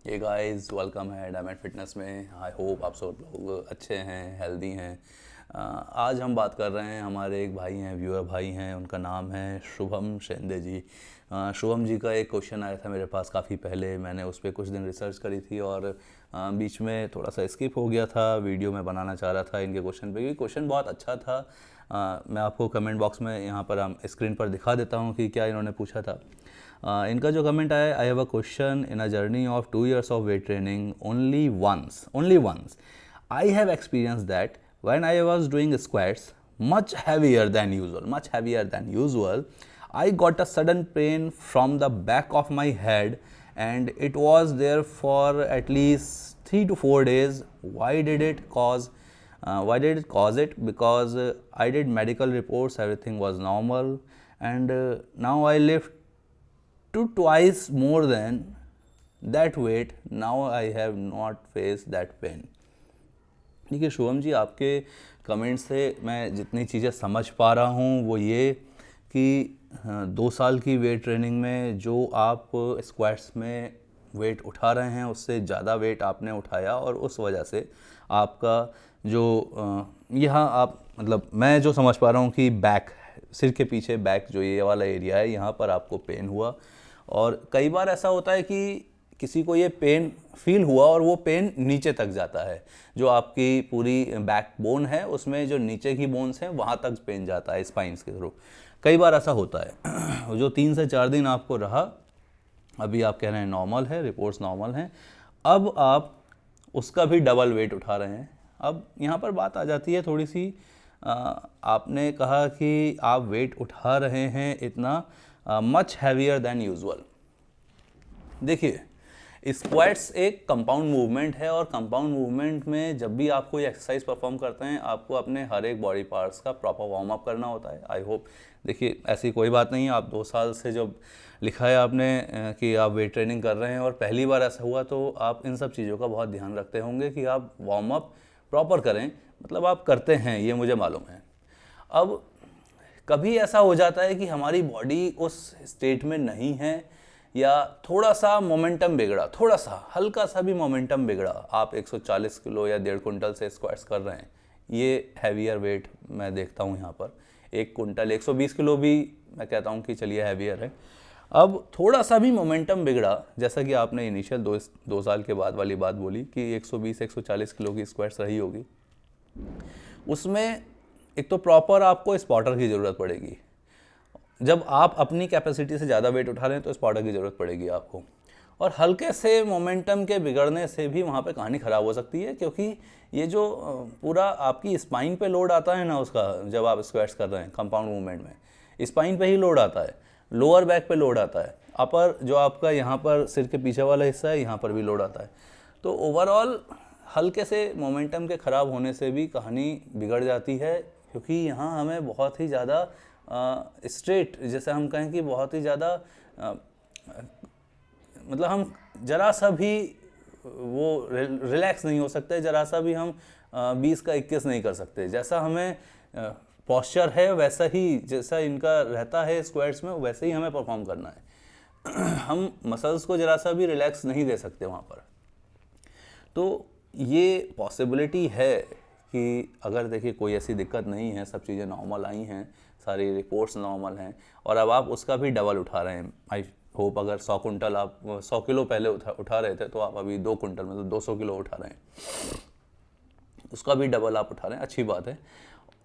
ये guys welcome है diamond fitness में। आई होप आप सब लोग अच्छे हैं, हेल्दी हैं। आज हम बात कर रहे हैं, हमारे एक भाई हैं, व्यूअर भाई हैं, उनका नाम है शुभम शेंदे जी। शुभम जी का एक क्वेश्चन आया था मेरे पास काफ़ी पहले, मैंने उस पर कुछ दिन रिसर्च करी थी और बीच में थोड़ा सा स्किप हो गया था। वीडियो में बनाना चाह रहा था इनके क्वेश्चन पे, क्योंकि क्वेश्चन बहुत अच्छा था। मैं आपको कमेंट बॉक्स में यहाँ पर हम स्क्रीन पर दिखा देता हूँ कि क्या इन्होंने पूछा था। इनका जो कमेंट आया, I have a question. In a journey of 2 years of weight training, only once I have experience that when I was doing squats much heavier than usual, I got a sudden pain from the back of my head and it was there for at least 3 to 4 days. Why did it cause it? Because I did medical reports, everything was normal, and now I lift to twice more than that weight. Now I have not faced that pain. देखिए शुभम जी, आपके comment से मैं जितनी चीज़ें समझ पा रहा हूँ वो ये कि 2 साल की वेट ट्रेनिंग में जो आप स्क्वाट्स में वेट उठा रहे हैं उससे ज़्यादा वेट आपने उठाया और उस वजह से आपका जो यहाँ आप मतलब मैं जो समझ पा रहा हूँ कि बैक, सिर के पीछे बैक जो ये वाला एरिया है, यहाँ पर आपको पेन हुआ। और कई बार ऐसा होता है कि किसी को ये पेन फील हुआ और वो पेन नीचे तक जाता है, जो आपकी पूरी बैक बोन है उसमें जो नीचे की बोन्स हैं वहाँ तक पेन जाता है स्पाइंस के थ्रू। कई बार ऐसा होता है। जो 3 से 4 दिन आपको रहा, अभी आप कह रहे हैं नॉर्मल है, रिपोर्ट्स नॉर्मल हैं, अब आप उसका भी डबल वेट उठा रहे हैं। अब यहाँ पर बात आ जाती है थोड़ी सी, आपने कहा कि आप वेट उठा रहे हैं इतना मच हैवियर दैन यूजुअल। देखिए, स्क्वाट्स एक कंपाउंड मूवमेंट है और कंपाउंड मूवमेंट में जब भी आप कोई एक्सरसाइज परफॉर्म करते हैं आपको अपने हर एक बॉडी पार्ट्स का प्रॉपर वार्म अप करना होता है। आई होप, देखिए ऐसी कोई बात नहीं है, आप 2 साल से जब लिखा है आपने कि आप वेट ट्रेनिंग कर रहे हैं और पहली बार ऐसा हुआ तो आप इन सब चीज़ों का बहुत ध्यान रखते होंगे कि आप वार्म अप प्रॉपर करें, मतलब आप करते हैं, ये मुझे मालूम है। अब कभी ऐसा हो जाता है कि हमारी बॉडी उस स्टेट में नहीं है या थोड़ा सा मोमेंटम बिगड़ा, थोड़ा सा हल्का सा भी मोमेंटम बिगड़ा, आप 140 किलो या 1.5 कुंटल से स्क्वाट्स कर रहे हैं, ये हैवियर वेट मैं देखता हूँ यहाँ पर। 1 कुंटल 120 किलो भी मैं कहता हूँ कि चलिए हैवियर है। अब थोड़ा सा भी मोमेंटम बिगड़ा, जैसा कि आपने इनिशियल 2 साल के बाद वाली बात बोली कि 120-140 किलो की स्क्वाट्स रही होगी, उसमें एक तो प्रॉपर आपको स्पॉटर की ज़रूरत पड़ेगी। जब आप अपनी कैपेसिटी से ज़्यादा वेट उठा रहे हैं तो स्पॉटर की ज़रूरत पड़ेगी आपको, और हल्के से मोमेंटम के बिगड़ने से भी वहाँ पे कहानी ख़राब हो सकती है, क्योंकि ये जो पूरा आपकी स्पाइन पे लोड आता है ना उसका, जब आप स्क्वाट्स कर रहे हैं कंपाउंड मूवमेंट में स्पाइन पे ही लोड आता है, लोअर बैक पे लोड आता है, अपर जो आपका यहाँ पर सिर के पीछे वाला हिस्सा है यहाँ पर भी लोड आता है। तो ओवरऑल हल्के से मोमेंटम के ख़राब होने से भी कहानी बिगड़ जाती है, क्योंकि यहाँ हमें बहुत ही ज़्यादा स्ट्रेट, जैसे हम कहें कि बहुत ही ज़्यादा मतलब हम जरा सा भी वो रिलैक्स नहीं हो सकते, जरा सा भी हम 20 का 21 नहीं कर सकते। जैसा हमें पॉस्चर है वैसा ही, जैसा इनका रहता है स्क्वाट्स में, वैसे ही हमें परफॉर्म करना है। हम मसल्स को जरा सा भी रिलैक्स नहीं दे सकते वहाँ पर। तो ये पॉसिबिलिटी है कि अगर देखिए कोई ऐसी दिक्कत नहीं है, सब चीज़ें नॉर्मल आई हैं, सारी रिपोर्ट्स नॉर्मल हैं, और अब आप उसका भी डबल उठा रहे हैं। आई होप अगर 100 कुंटल आप 100 किलो पहले उठा रहे थे तो आप अभी 2 कुंटल मतलब 200 किलो उठा रहे हैं, उसका भी डबल आप उठा रहे हैं, अच्छी बात है।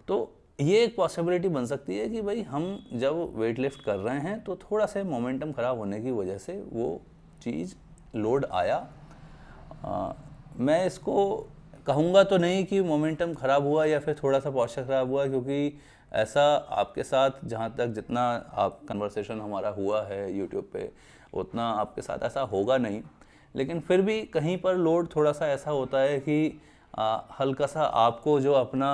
तो ये एक पॉसिबिलिटी बन सकती है कि भाई हम जब वेट लिफ्ट कर रहे हैं तो थोड़ा सा मोमेंटम ख़राब होने की वजह से वो चीज़ लोड आया। मैं इसको कहूँगा तो नहीं कि मोमेंटम ख़राब हुआ या फिर थोड़ा सा पॉस्चर ख़राब हुआ, क्योंकि ऐसा आपके साथ जहाँ तक जितना आप कन्वर्सेशन हमारा हुआ है यूट्यूब पे उतना आपके साथ ऐसा होगा नहीं, लेकिन फिर भी कहीं पर लोड थोड़ा सा ऐसा होता है कि हल्का सा आपको जो अपना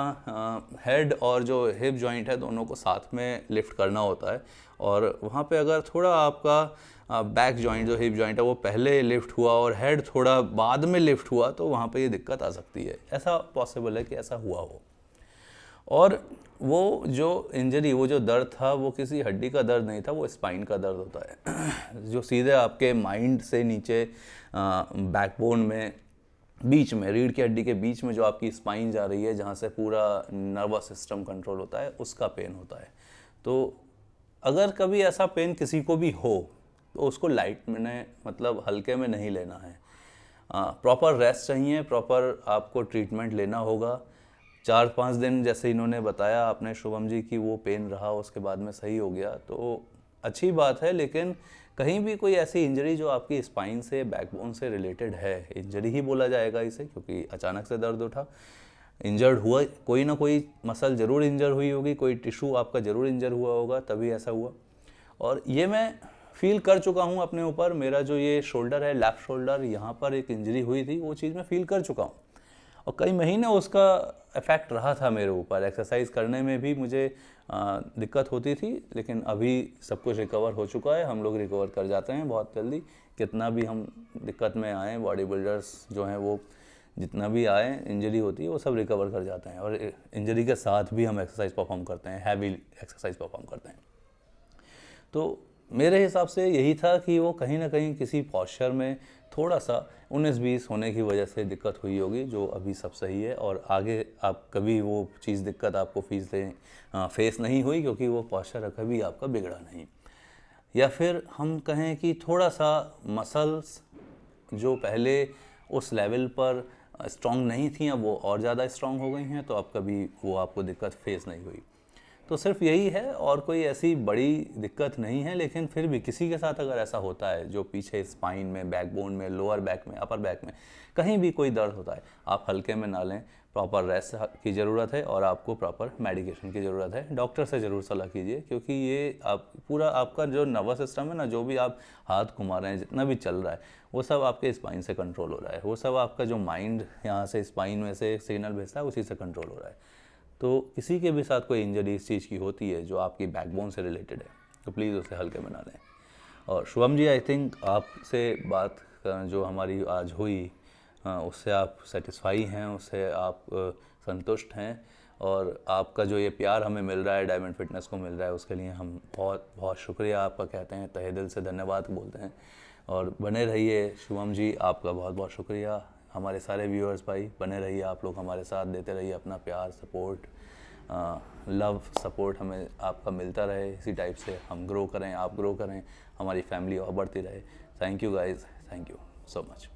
हेड और जो हिप जॉइंट है दोनों को साथ में लिफ्ट करना होता है, और वहाँ पे अगर थोड़ा आपका बैक जॉइंट जो हिप जॉइंट है वो पहले लिफ्ट हुआ और हेड थोड़ा बाद में लिफ्ट हुआ तो वहाँ पे ये दिक्कत आ सकती है। ऐसा पॉसिबल है कि ऐसा हुआ हो। और वो जो इंजरी, वो जो दर्द था, वो किसी हड्डी का दर्द नहीं था, वो स्पाइन का दर्द होता है जो सीधे आपके माइंड से नीचे बैकबोन में, बीच में, रीढ़ की हड्डी के बीच में जो आपकी स्पाइन जा रही है, जहाँ से पूरा नर्वस सिस्टम कंट्रोल होता है, उसका पेन होता है। तो अगर कभी ऐसा पेन किसी को भी हो तो उसको लाइट में, मतलब हल्के में नहीं लेना है। प्रॉपर रेस्ट चाहिए, प्रॉपर आपको ट्रीटमेंट लेना होगा। 4-5 दिन जैसे इन्होंने बताया आपने शुभम जी कि वो पेन रहा, उसके बाद में सही हो गया, तो अच्छी बात है। लेकिन कहीं भी कोई ऐसी इंजरी जो आपकी स्पाइन से, बैकबोन से रिलेटेड है, इंजरी ही बोला जाएगा इसे, क्योंकि अचानक से दर्द उठा, इंजर्ड हुआ, कोई ना कोई मसल ज़रूर इंजर हुई होगी, कोई टिश्यू आपका ज़रूर इंजर हुआ होगा, तभी ऐसा हुआ। और ये मैं फील कर चुका हूँ अपने ऊपर। मेरा जो ये शोल्डर है, लेफ़्ट शोल्डर, यहाँ पर एक इंजरी हुई थी, वो चीज़ मैं फील कर चुका हूँ और कई महीने उसका इफ़ेक्ट रहा था मेरे ऊपर। एक्सरसाइज करने में भी मुझे दिक्कत होती थी, लेकिन अभी सब कुछ रिकवर हो चुका है। हम लोग रिकवर कर जाते हैं बहुत जल्दी, कितना भी हम दिक्कत में आए, बॉडी बिल्डर्स जो हैं वो जितना भी आए, इंजरी होती है, वो सब रिकवर कर जाते हैं। और इंजरी के साथ भी हम एक्सरसाइज परफॉर्म करते हैं, हैवी एक्सरसाइज परफॉर्म करते हैं। तो मेरे हिसाब से यही था कि वो कहीं ना कहीं किसी पॉस्चर में थोड़ा सा 19-20 होने की वजह से दिक्कत हुई होगी, जो अभी सब सही है। और आगे आप कभी वो चीज़, दिक्कत आपको फेस नहीं हुई, क्योंकि वो पॉस्चर कभी आपका बिगड़ा नहीं। या फिर हम कहें कि थोड़ा सा मसल्स जो पहले उस लेवल पर स्ट्रॉन्ग नहीं थी, अब वो और ज़्यादा स्ट्रॉन्ग हो गई हैं, तो अब कभी वो आपको दिक्कत फेस नहीं हुई। तो सिर्फ यही है, और कोई ऐसी बड़ी दिक्कत नहीं है। लेकिन फिर भी किसी के साथ अगर ऐसा होता है, जो पीछे स्पाइन में, बैकबोन में, लोअर बैक में, अपर बैक में कहीं भी कोई दर्द होता है, आप हल्के में ना लें। प्रॉपर रेस्ट की ज़रूरत है और आपको प्रॉपर मेडिकेशन की ज़रूरत है। डॉक्टर से ज़रूर सलाह कीजिए, क्योंकि ये आप पूरा आपका जो नर्वस सिस्टम है ना, जो भी आप हाथ घुमा रहे हैं, जितना भी चल रहा है, वो सब आपके स्पाइन से कंट्रोल हो रहा है। वो सब आपका जो माइंड यहाँ से स्पाइन में से सिग्नल भेजता है, उसी से कंट्रोल हो रहा है। तो किसी के भी साथ कोई इंजरी इस चीज़ की होती है जो आपकी बैकबोन से रिलेटेड है, तो प्लीज़ उसे हल्के में ना लें। और शुभम जी, आई थिंक आपसे बात जो हमारी आज हुई, उससे आप सेटिस्फाई हैं, उससे आप संतुष्ट हैं। और आपका जो ये प्यार हमें मिल रहा है, डायमंड फिटनेस को मिल रहा है, उसके लिए हम बहुत बहुत शुक्रिया आपका कहते हैं, तहे दिल से धन्यवाद बोलते हैं। और बने रहिए शुभम जी, आपका बहुत बहुत शुक्रिया। हमारे सारे व्यूअर्स भाई, बने रहिए आप लोग, हमारे साथ देते रहिए अपना प्यार, सपोर्ट, लव सपोर्ट हमें आपका मिलता रहे। इसी टाइप से हम ग्रो करें, आप ग्रो करें, हमारी फैमिली और बढ़ती रहे। Thank you guys, thank you so much.